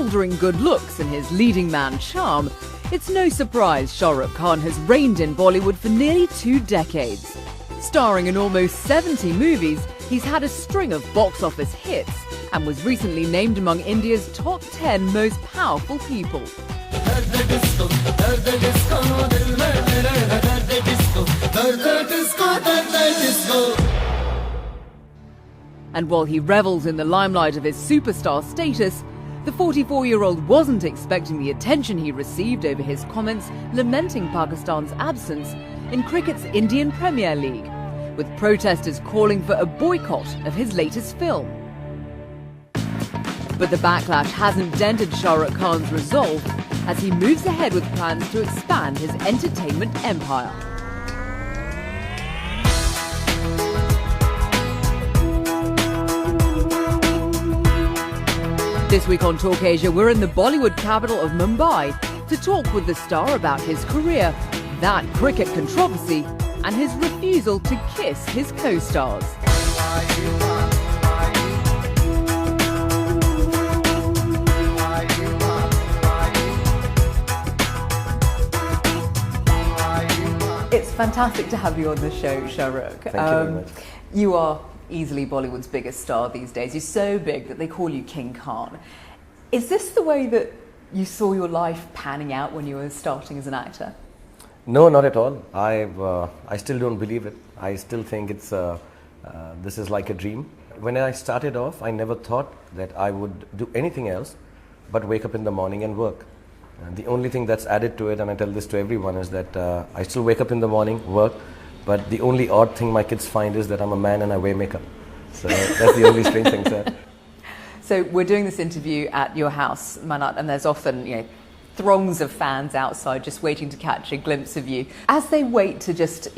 bewildering good looks and his leading man charm, it's no surprise Shah Rukh Khan has reigned in Bollywood for nearly 2 decades. Starring in almost 70 movies, he's had a string of box office hits and was recently named among India's top 10 most powerful people. And while he revels in the limelight of his superstar status, the 44-year-old wasn't expecting the attention he received over his comments lamenting Pakistan's absence in cricket's Indian Premier League, with protesters calling for a boycott of his latest film. But the backlash hasn't dented Shah Rukh Khan's resolve as he moves ahead with plans to expand his entertainment empire. This week on Talk Asia, we're in the Bollywood capital of Mumbai to talk with the star about his career, that cricket controversy, and his refusal to kiss his co-stars. It's fantastic to have you on the show, Shah Rukh. Thank you very much. You are easily Bollywood's biggest star these days. You're so big that they call you King Khan. Is this the way that you saw your life panning out when you were starting as an actor? No, not at all. I still don't believe it. I still think it's this is like a dream. When I started off, I never thought that I would do anything else but wake up in the morning and work. The only thing that's added to it, and I tell this to everyone, is that I still wake up in the morning, work, but the only odd thing my kids find is that I'm a man and I wear makeup. So that's the only strange thing, sir. So we're doing this interview at your house, Manat, and there's often, throngs of fans outside just waiting to catch a glimpse of you. As they wait to just,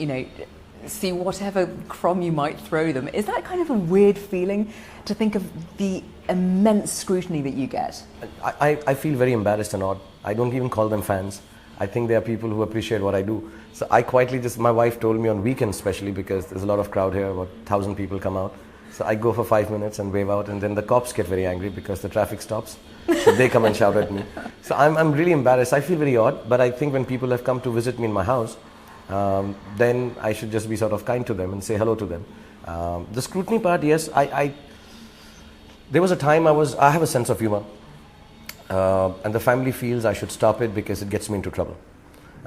see whatever crumb you might throw them, is that kind of a weird feeling to think of the immense scrutiny that you get? I feel very embarrassed and odd. I don't even call them fans. I think they are people who appreciate what I do. So I quietly my wife told me on weekends especially, because there's a lot of crowd here, about 1,000 people come out. So I go for 5 minutes and wave out, and then the cops get very angry because the traffic stops. So they come and shout at me. So I'm really embarrassed. I feel very odd, but I think when people have come to visit me in my house, then I should just be sort of kind to them and say hello to them. The scrutiny part, yes, there was a time I have a sense of humor. And the family feels I should stop it because it gets me into trouble.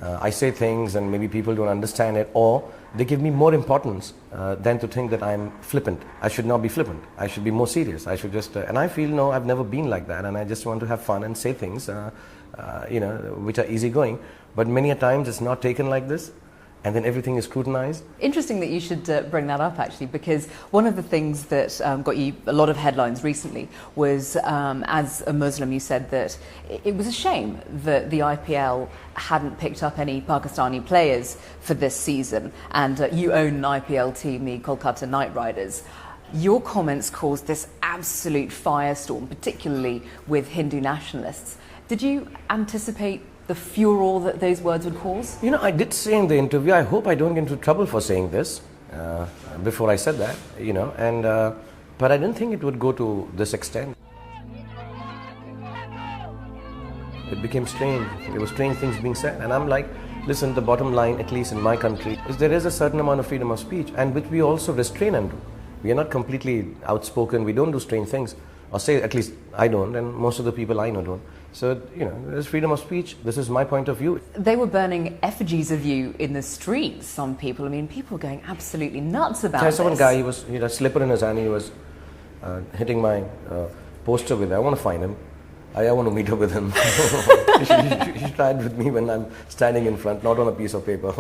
I say things and maybe people don't understand it, or they give me more importance than to think that I'm flippant. I should not be flippant. I should be more serious. I should just, and I feel, no, I've never been like that, and I just want to have fun and say things, which are easygoing. But many a times it's not taken like this, and then everything is scrutinized. Interesting that you should bring that up, actually, because one of the things that got you a lot of headlines recently was, as a Muslim, you said that it was a shame that the IPL hadn't picked up any Pakistani players for this season, and you own an IPL team, the Kolkata Knight Riders. Your comments caused this absolute firestorm, particularly with Hindu nationalists. Did you anticipate the furor that those words would cause? I did say in the interview, I hope I don't get into trouble for saying this before I said that, but I didn't think it would go to this extent. It became strange. There were strange things being said, and I'm like, listen, the bottom line, at least in my country, is there is a certain amount of freedom of speech, and which we also restrain and do. We are not completely outspoken, we don't do strange things, or say, at least I don't, and most of the people I know don't. So, there's freedom of speech. This is my point of view. They were burning effigies of you in the streets, some people. I mean, people were going absolutely nuts about this. I saw one guy, he had a slipper in his hand, he was hitting my poster with it. I want to find him. I want to meet up with him. He tried with me when I'm standing in front, not on a piece of paper.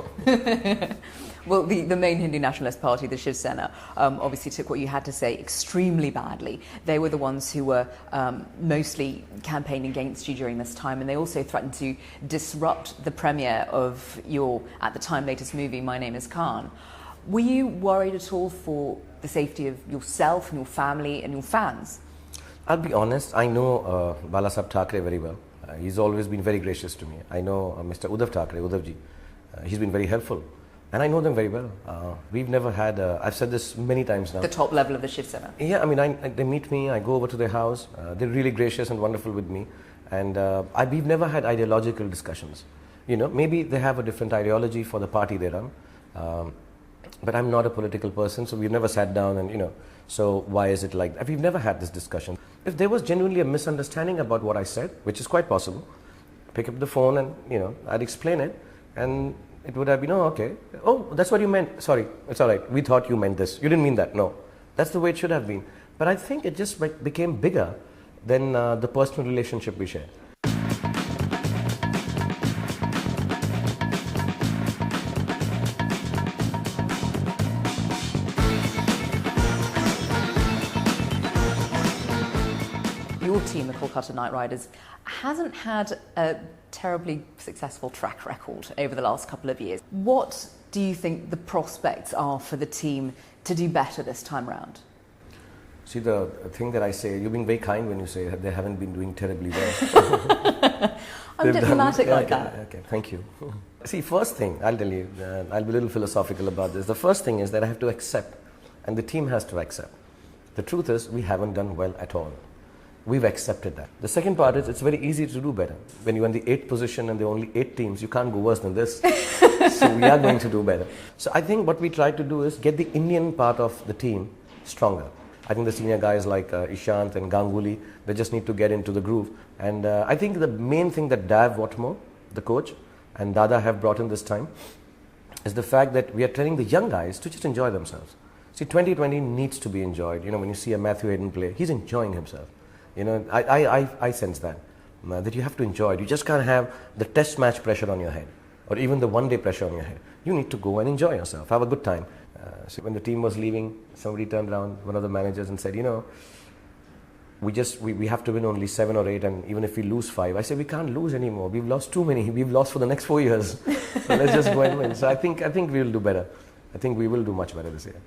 Well, the main Hindu nationalist party, the Shiv Sena, obviously took what you had to say extremely badly. They were the ones who were mostly campaigning against you during this time, and they also threatened to disrupt the premiere of your, at the time, latest movie, My Name is Khan. Were you worried at all for the safety of yourself and your family and your fans? I'll be honest, I know Balasaheb Thackeray very well. He's always been very gracious to me. I know Mr. Uddhav Thackeray, Uddhavji. He's been very helpful. And I know them very well. We've never had, I've said this many times now. The top level of the Shiv Sena? Yeah, I mean, they meet me, I go over to their house. They're really gracious and wonderful with me. And we've never had ideological discussions. You know, maybe they have a different ideology for the party they run. But I'm not a political person, so we've never sat down and, you know, so why is it like that? We've never had this discussion. If there was genuinely a misunderstanding about what I said, which is quite possible, pick up the phone and, you know, I'd explain it, and it would have been, oh, okay. Oh, that's what you meant. Sorry, it's all right. We thought you meant this. You didn't mean that. No. That's the way it should have been. But I think it just became bigger than the personal relationship we share. Your team, the Kolkata Knight Riders, hasn't had a terribly successful track record over the last couple of years. What do you think the prospects are for the team to do better this time round? See, the thing that I say, you're being very kind when you say that they haven't been doing terribly well. I'm diplomatic like that. Okay, thank you. See, first thing, I'll tell you, I'll be a little philosophical about this. The first thing is that I have to accept, and the team has to accept. The truth is, we haven't done well at all. We've accepted that. The second part is, it's very easy to do better. When you're in the 8th position and there are only 8 teams, you can't go worse than this. So we are going to do better. So I think what we try to do is get the Indian part of the team stronger. I think the senior guys like Ishant and Ganguly, they just need to get into the groove. And I think the main thing that Dav Watmore, the coach, and Dada have brought in this time is the fact that we are telling the young guys to just enjoy themselves. See, 2020 needs to be enjoyed. You know, when you see a Matthew Hayden play, he's enjoying himself. You know, I sense that you have to enjoy it. You just can't have the test match pressure on your head or even the one-day pressure on your head. You need to go and enjoy yourself, have a good time. So when the team was leaving, somebody turned around, one of the managers, and said, you know, we have to win only 7 or 8, and even if we lose 5, I said, we can't lose anymore. We've lost too many. We've lost for the next 4 years. So let's just go and win. So I think we will do better. I think we will do much better this year.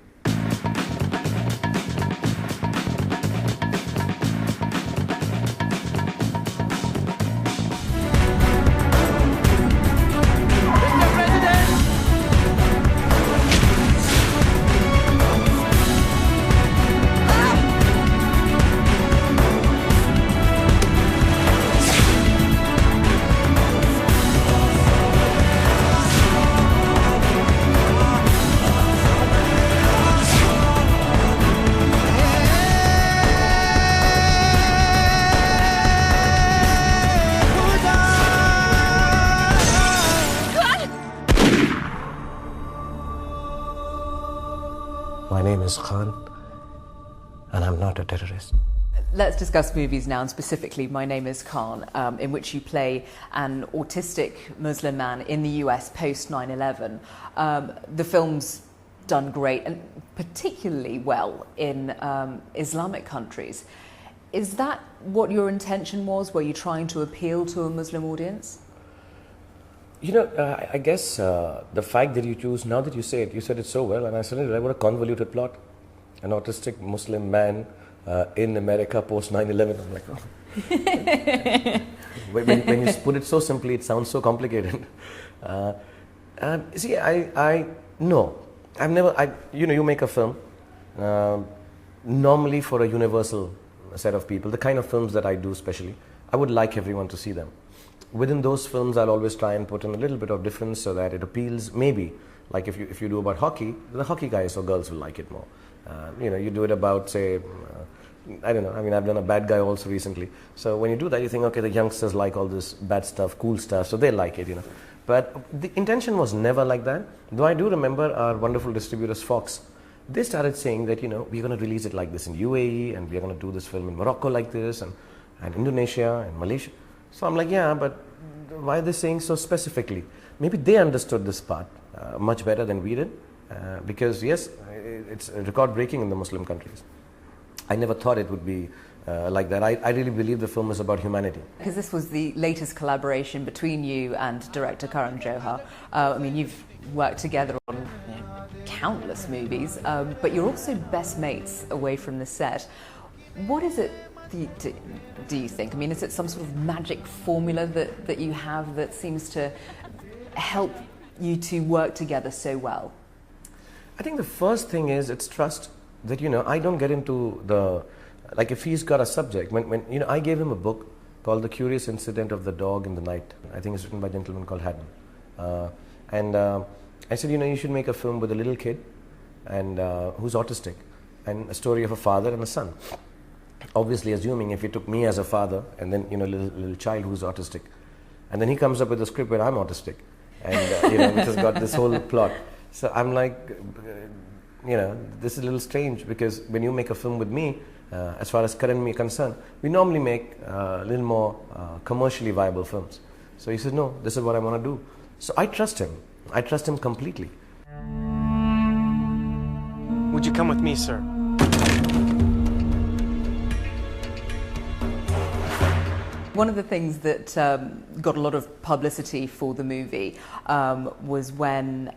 My name is Khan, and I'm not a terrorist. Let's discuss movies now, and specifically My Name is Khan, in which you play an autistic Muslim man in the US post 9/11. The film's done great, and particularly well in Islamic countries. Is that what your intention was? Were you trying to appeal to a Muslim audience? You know, I guess the fact that you choose, now that you say it, you said it so well, and I said, what a convoluted plot. An autistic Muslim man in America post 9/11. I'm like, oh. when you put it so simply, it sounds so complicated. See, no. I've never, you make a film normally for a universal set of people, the kind of films that I do especially. I would like everyone to see them. Within those films, I'll always try and put in a little bit of difference so that it appeals, maybe, like if you do about hockey, the hockey guys or girls will like it more. You do it about, say, I don't know, I mean, I've done a bad guy also recently. So when you do that, you think, okay, the youngsters like all this bad stuff, cool stuff, so they like it, But the intention was never like that. Though I do remember our wonderful distributors, Fox, they started saying that, we're going to release it like this in UAE, and we're going to do this film in Morocco like this, and Indonesia, and Malaysia. So I'm like, yeah, but why are they saying so specifically? Maybe they understood this part much better than we did, because yes, it's record-breaking in the Muslim countries. I never thought it would be like that. I really believe the film is about humanity. Because this was the latest collaboration between you and director Karan Johar. I mean, you've worked together on countless movies, but you're also best mates away from the set. What is it do you think? I mean, is it some sort of magic formula that you have that seems to help you to work together so well? I think the first thing is it's trust. That, I don't get into like if he's got a subject, when I gave him a book called The Curious Incident of the Dog in the Night. I think it's written by a gentleman called Haddon. I said, you should make a film with a little kid and who's autistic, and a story of a father and a son. Obviously, assuming if he took me as a father and then little child who's autistic, and then he comes up with a script where I'm autistic, and which has got this whole plot. So I'm like, this is a little strange, because when you make a film with me, as far as Karan and me are concerned, we normally make a little more commercially viable films. So he says, no, this is what I want to do. So I trust him. I trust him completely. Would you come with me, sir? One of the things that got a lot of publicity for the movie was when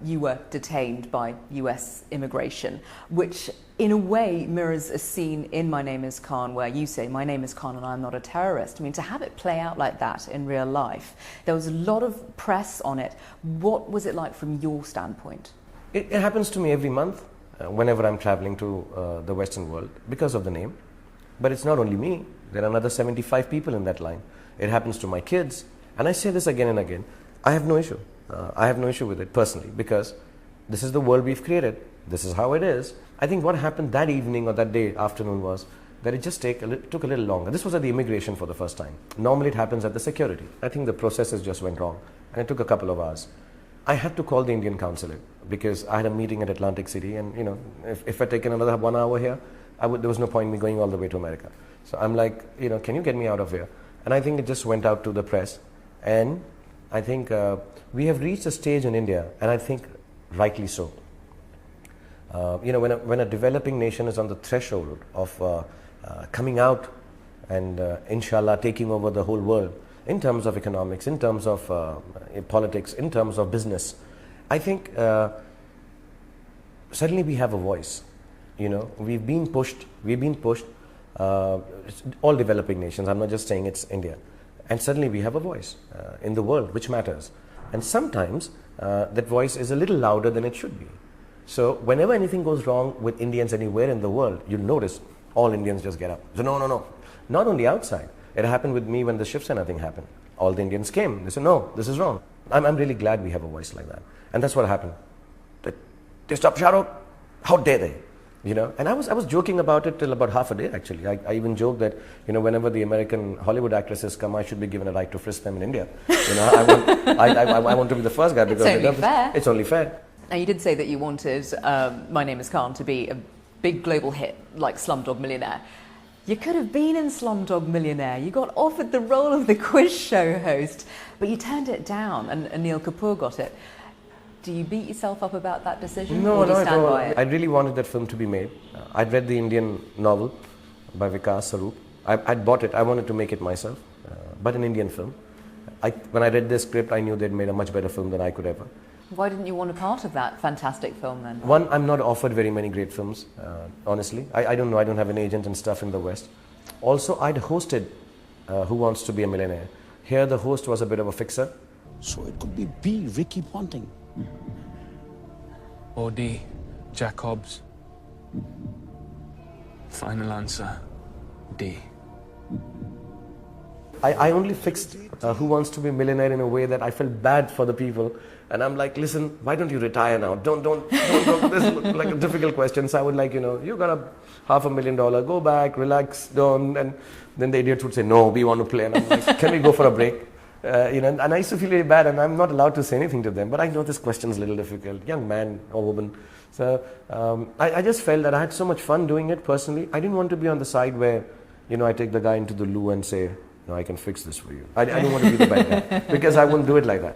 you were detained by US immigration, which in a way mirrors a scene in My Name is Khan where you say, my name is Khan and I'm not a terrorist. I mean, to have it play out like that in real life, there was a lot of press on it. What was it like from your standpoint? It happens to me every month whenever I'm traveling to the Western world because of the name. But it's not only me. There are another 75 people in that line. It happens to my kids. And I say this again and again. I have no issue. I have no issue with it personally, because this is the world we've created. This is how it is. I think what happened that evening or that day afternoon was that it just took a little longer. This was at the immigration for the first time. Normally it happens at the security. I think the processes just went wrong. And it took a couple of hours. I had to call the Indian consulate because I had a meeting at Atlantic City, and if I'd taken another 1 hour here, there was no point in me going all the way to America. So I'm like, can you get me out of here? And I think it just went out to the press. And I think we have reached a stage in India, and I think rightly so. When a developing nation is on the threshold of coming out and inshallah taking over the whole world in terms of economics, in terms of politics, in terms of business, I think suddenly we have a voice. We've been pushed, all developing nations, I'm not just saying it's India, and suddenly we have a voice in the world which matters, and sometimes that voice is a little louder than it should be. So whenever anything goes wrong with Indians anywhere in the world, you'll notice all Indians just get up. So no, not on the outside. It happened with me when the Shiv Sena thing happened. All the Indians came, they said, no, this is wrong. I'm really glad we have a voice like that, and that's what happened. They stopped Shah Rukh, how dare they? And I was joking about it till about half a day actually. I even joked that whenever the American Hollywood actresses come, I should be given a right to frisk them in India. I want to be the first guy, because it's only fair. It's only fair. Now, you did say that you wanted My Name is Khan to be a big global hit like Slumdog Millionaire. You could have been in Slumdog Millionaire. You got offered the role of the quiz show host, but you turned it down, and Anil Kapoor got it. Do you beat yourself up about that decision? No, or do you not stand at all. by it? I really wanted that film to be made. I'd read the Indian novel by Vikas Saroop. I'd bought it. I wanted to make it myself, but an Indian film. When I read this script, I knew they'd made a much better film than I could ever. Why didn't you want a part of that fantastic film then? One, I'm not offered very many great films, honestly. I don't know. I don't have an agent and stuff in the West. Also, I'd hosted Who Wants to Be a Millionaire. Here, the host was a bit of a fixer. So it could be B, Ricky Ponting. Or D, Jack Hobbs. Final answer, D. I only fixed Who Wants to Be a Millionaire in a way that I felt bad for the people. And I'm like, listen, why don't you retire now? Don't. This is like a difficult question. So I would like, you got a $500,000, go back, relax, don't. And then the idiots would say, no, we want to play. And I'm like, can we go for a break? And I used to feel really bad, and I'm not allowed to say anything to them. But I know this question is a little difficult, young man or woman. So I just felt that I had so much fun doing it personally. I didn't want to be on the side where, I take the guy into the loo and say, no, I can fix this for you. I didn't want to be the bad guy, because I wouldn't do it like that.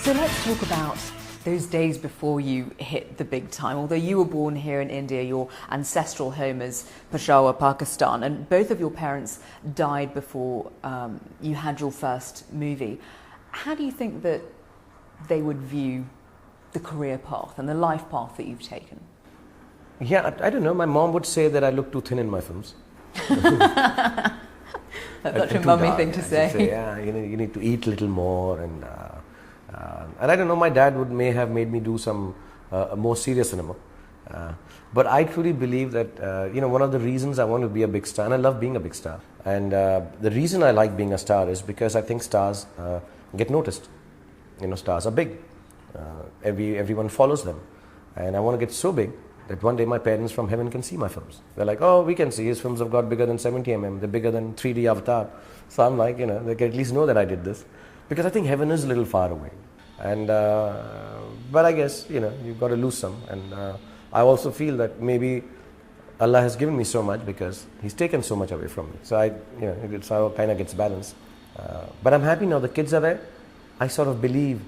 So let's talk about those days before you hit the big time. Although you were born here in India, your ancestral home is Peshawar, Pakistan, and both of your parents died before you had your first movie. How do you think that they would view the career path and the life path that you've taken? Yeah, I don't know. My mom would say that I look too thin in my films. That's such a mummy thing to say. Yeah, you need to eat a little more, and I don't know. My dad may have made me do some more serious cinema, but I truly believe that one of the reasons I want to be a big star, and I love being a big star, and the reason I like being a star is because I think stars get noticed. Stars are big. Everyone follows them, and I want to get so big that one day my parents from heaven can see my films. They're like, oh, we can see his films have got bigger than 70 mm, they're bigger than 3D Avatar. So I'm like, they can at least know that I did this. Because I think heaven is a little far away. And, but I guess, you've got to lose some. And I also feel that maybe Allah has given me so much because He's taken so much away from me. So it's how it kind of gets balanced. But I'm happy now the kids are there. I sort of believe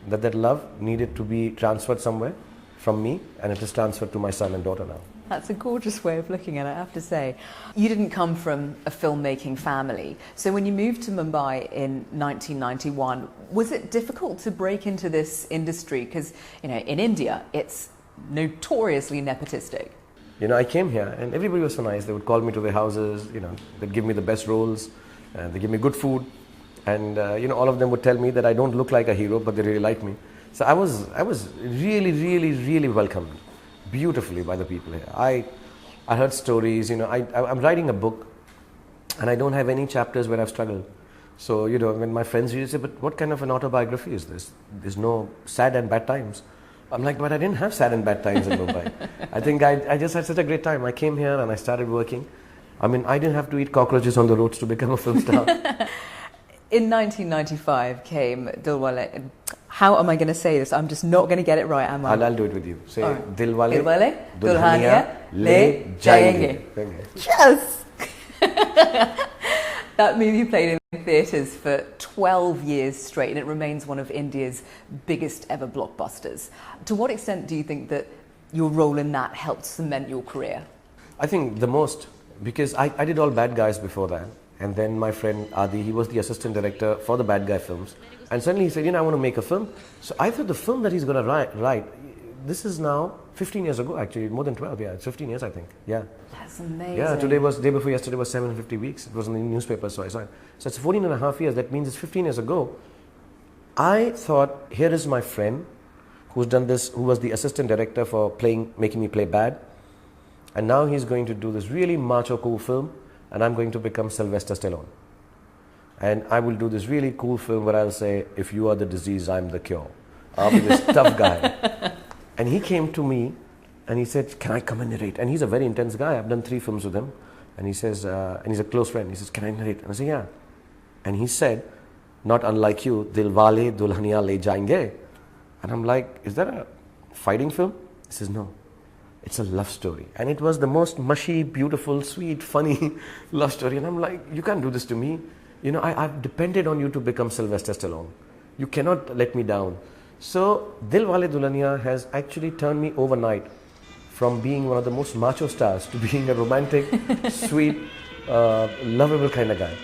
that love needed to be transferred somewhere from me, and it is transferred to my son and daughter now. That's a gorgeous way of looking at it, I have to say. You didn't come from a filmmaking family, so when you moved to Mumbai in 1991, was it difficult to break into this industry? Because, in India, it's notoriously nepotistic. I came here and everybody was so nice. They would call me to their houses, they'd give me the best roles, they give me good food, and all of them would tell me that I don't look like a hero, but they really like me. So I was really, really, really welcomed beautifully by the people here. I heard stories, I'm writing a book and I don't have any chapters where I've struggled. So, when my friends read it, say, but what kind of an autobiography is this? There's no sad and bad times. I'm like, but I didn't have sad and bad times in Mumbai. I think I just had such a great time. I came here and I started working. I didn't have to eat cockroaches on the roads to become a film star. In 1995 came Dilwale. How am I going to say this? I'm just not going to get it right, am I? I'll do it with you. Say, Dilwale, Dulhania Le Jayenge. Yes! That movie played in theatres for 12 years straight, and it remains one of India's biggest ever blockbusters. To what extent do you think that your role in that helped cement your career? I think the most, because I did all bad guys before that. And then my friend Adi, he was the assistant director for the bad guy films. And suddenly he said, I want to make a film. So I thought the film that he's going to write, this is now 15 years ago, actually, more than 12, yeah, it's 15 years, I think, yeah. That's amazing. Yeah, day before yesterday was 750 weeks. It was in the newspaper, so I saw it. So it's 14 and a half years, that means it's 15 years ago. I thought, here is my friend who's done this, who was the assistant director for making me play bad. And now he's going to do this really macho cool film. And I'm going to become Sylvester Stallone. And I will do this really cool film where I'll say, if you are the disease, I'm the cure. I'll be this tough guy. And he came to me and he said, can I come and narrate? And he's a very intense guy. I've done 3 films with him. And he says, and he's a close friend. He says, can I narrate? And I say, yeah. And he said, not unlike you, Dilwale Dulhania Le Jayenge. And I'm like, is that a fighting film? He says, no. It's a love story. And it was the most mushy, beautiful, sweet, funny love story. And I'm like, you can't do this to me. I've depended on you to become Sylvester Stallone. You cannot let me down. So, Dilwale Dulhania has actually turned me overnight from being one of the most macho stars to being a romantic, sweet, lovable kind of guy.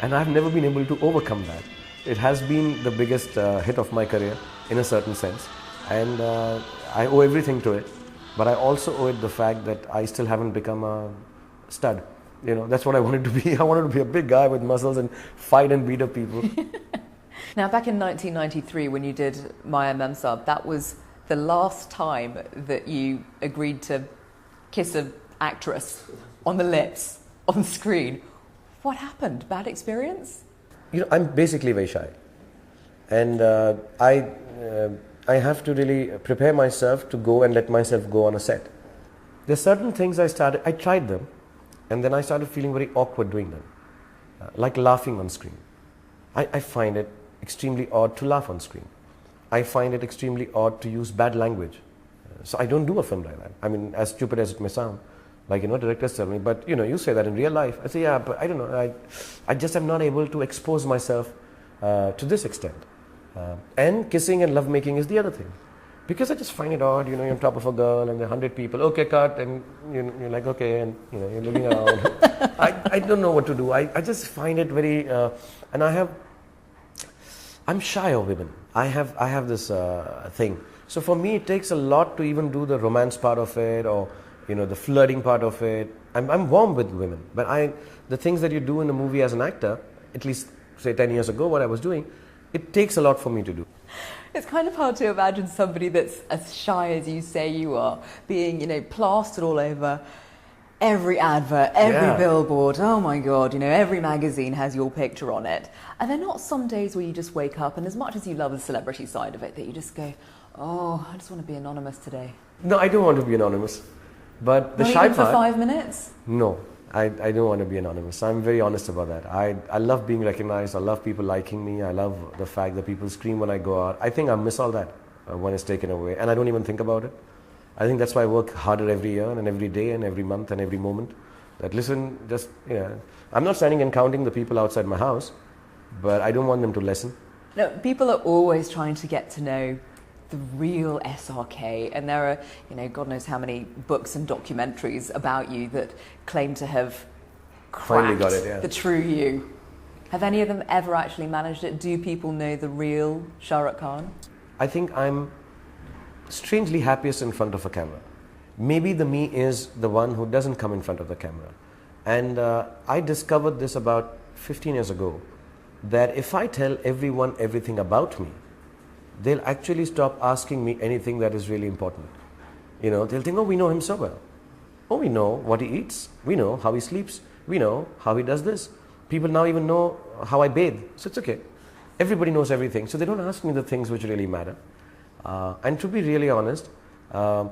And I've never been able to overcome that. It has been the biggest hit of my career in a certain sense. And I owe everything to it. But I also owe it the fact that I still haven't become a stud. That's what I wanted to be. I wanted to be a big guy with muscles and fight and beat up people. Now, back in 1993, when you did Maya Memsab, that was the last time that you agreed to kiss an actress on the lips, on screen. What happened? Bad experience? I'm basically very shy. And I have to really prepare myself to go and let myself go on a set. There's certain things I tried them, and then I started feeling very awkward doing them. Like laughing on screen. I find it extremely odd to laugh on screen. I find it extremely odd to use bad language. So I don't do a film like that. As stupid as it may sound. Directors tell me, but you say that in real life. I say, yeah, but I don't know. I just am not able to expose myself to this extent. And kissing and lovemaking is the other thing. Because I just find it odd, you're on top of a girl and there are 100 people, okay, cut, and you're like, okay, and you're looking around. I don't know what to do. I just find it very, and I'm shy of women. I have this thing. So for me, it takes a lot to even do the romance part of it, or the flirting part of it. I'm warm with women, but the things that you do in a movie as an actor, at least say 10 years ago, what I was doing, it takes a lot for me to do. It's kind of hard to imagine somebody that's as shy as you say you are being, plastered all over every advert, every billboard. Oh my God, every magazine has your picture on it. Are there not some days where you just wake up and as much as you love the celebrity side of it, that you just go, oh, I just want to be anonymous today? No, I don't want to be anonymous. But the not shy even part... for 5 minutes? No. I don't want to be anonymous. I'm very honest about that. I love being recognized. I love people liking me. I love the fact that people scream when I go out. I think I miss all that when it's taken away. And I don't even think about it. I think that's why I work harder every year and every day and every month and every moment. That listen, just, I'm not standing and counting the people outside my house, but I don't want them to listen. No, people are always trying to get to know the real SRK, and there are, God knows how many books and documentaries about you that claim to have Finally cracked got it, the true you. Have any of them ever actually managed it? Do people know the real Shah Rukh Khan? I think I'm strangely happiest in front of a camera. Maybe the me is the one who doesn't come in front of the camera. And I discovered this about 15 years ago, that if I tell everyone everything about me, they'll actually stop asking me anything that is really important. They'll think, oh, we know him so well. Oh, we know what he eats. We know how he sleeps. We know how he does this. People now even know how I bathe. So it's okay. Everybody knows everything. So they don't ask me the things which really matter. And to be really honest, there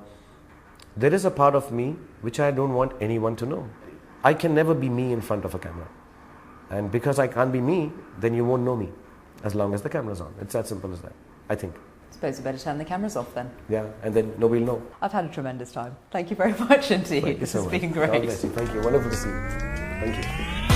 is a part of me which I don't want anyone to know. I can never be me in front of a camera. And because I can't be me, then you won't know me as long as the camera's on. It's that simple as that, I think. I suppose we better turn the cameras off then. Yeah, and then nobody will know. I've had a tremendous time. Thank you very much indeed. Thank you This so has much. been God great. bless you. Thank you. Wonderful to see you. Thank you.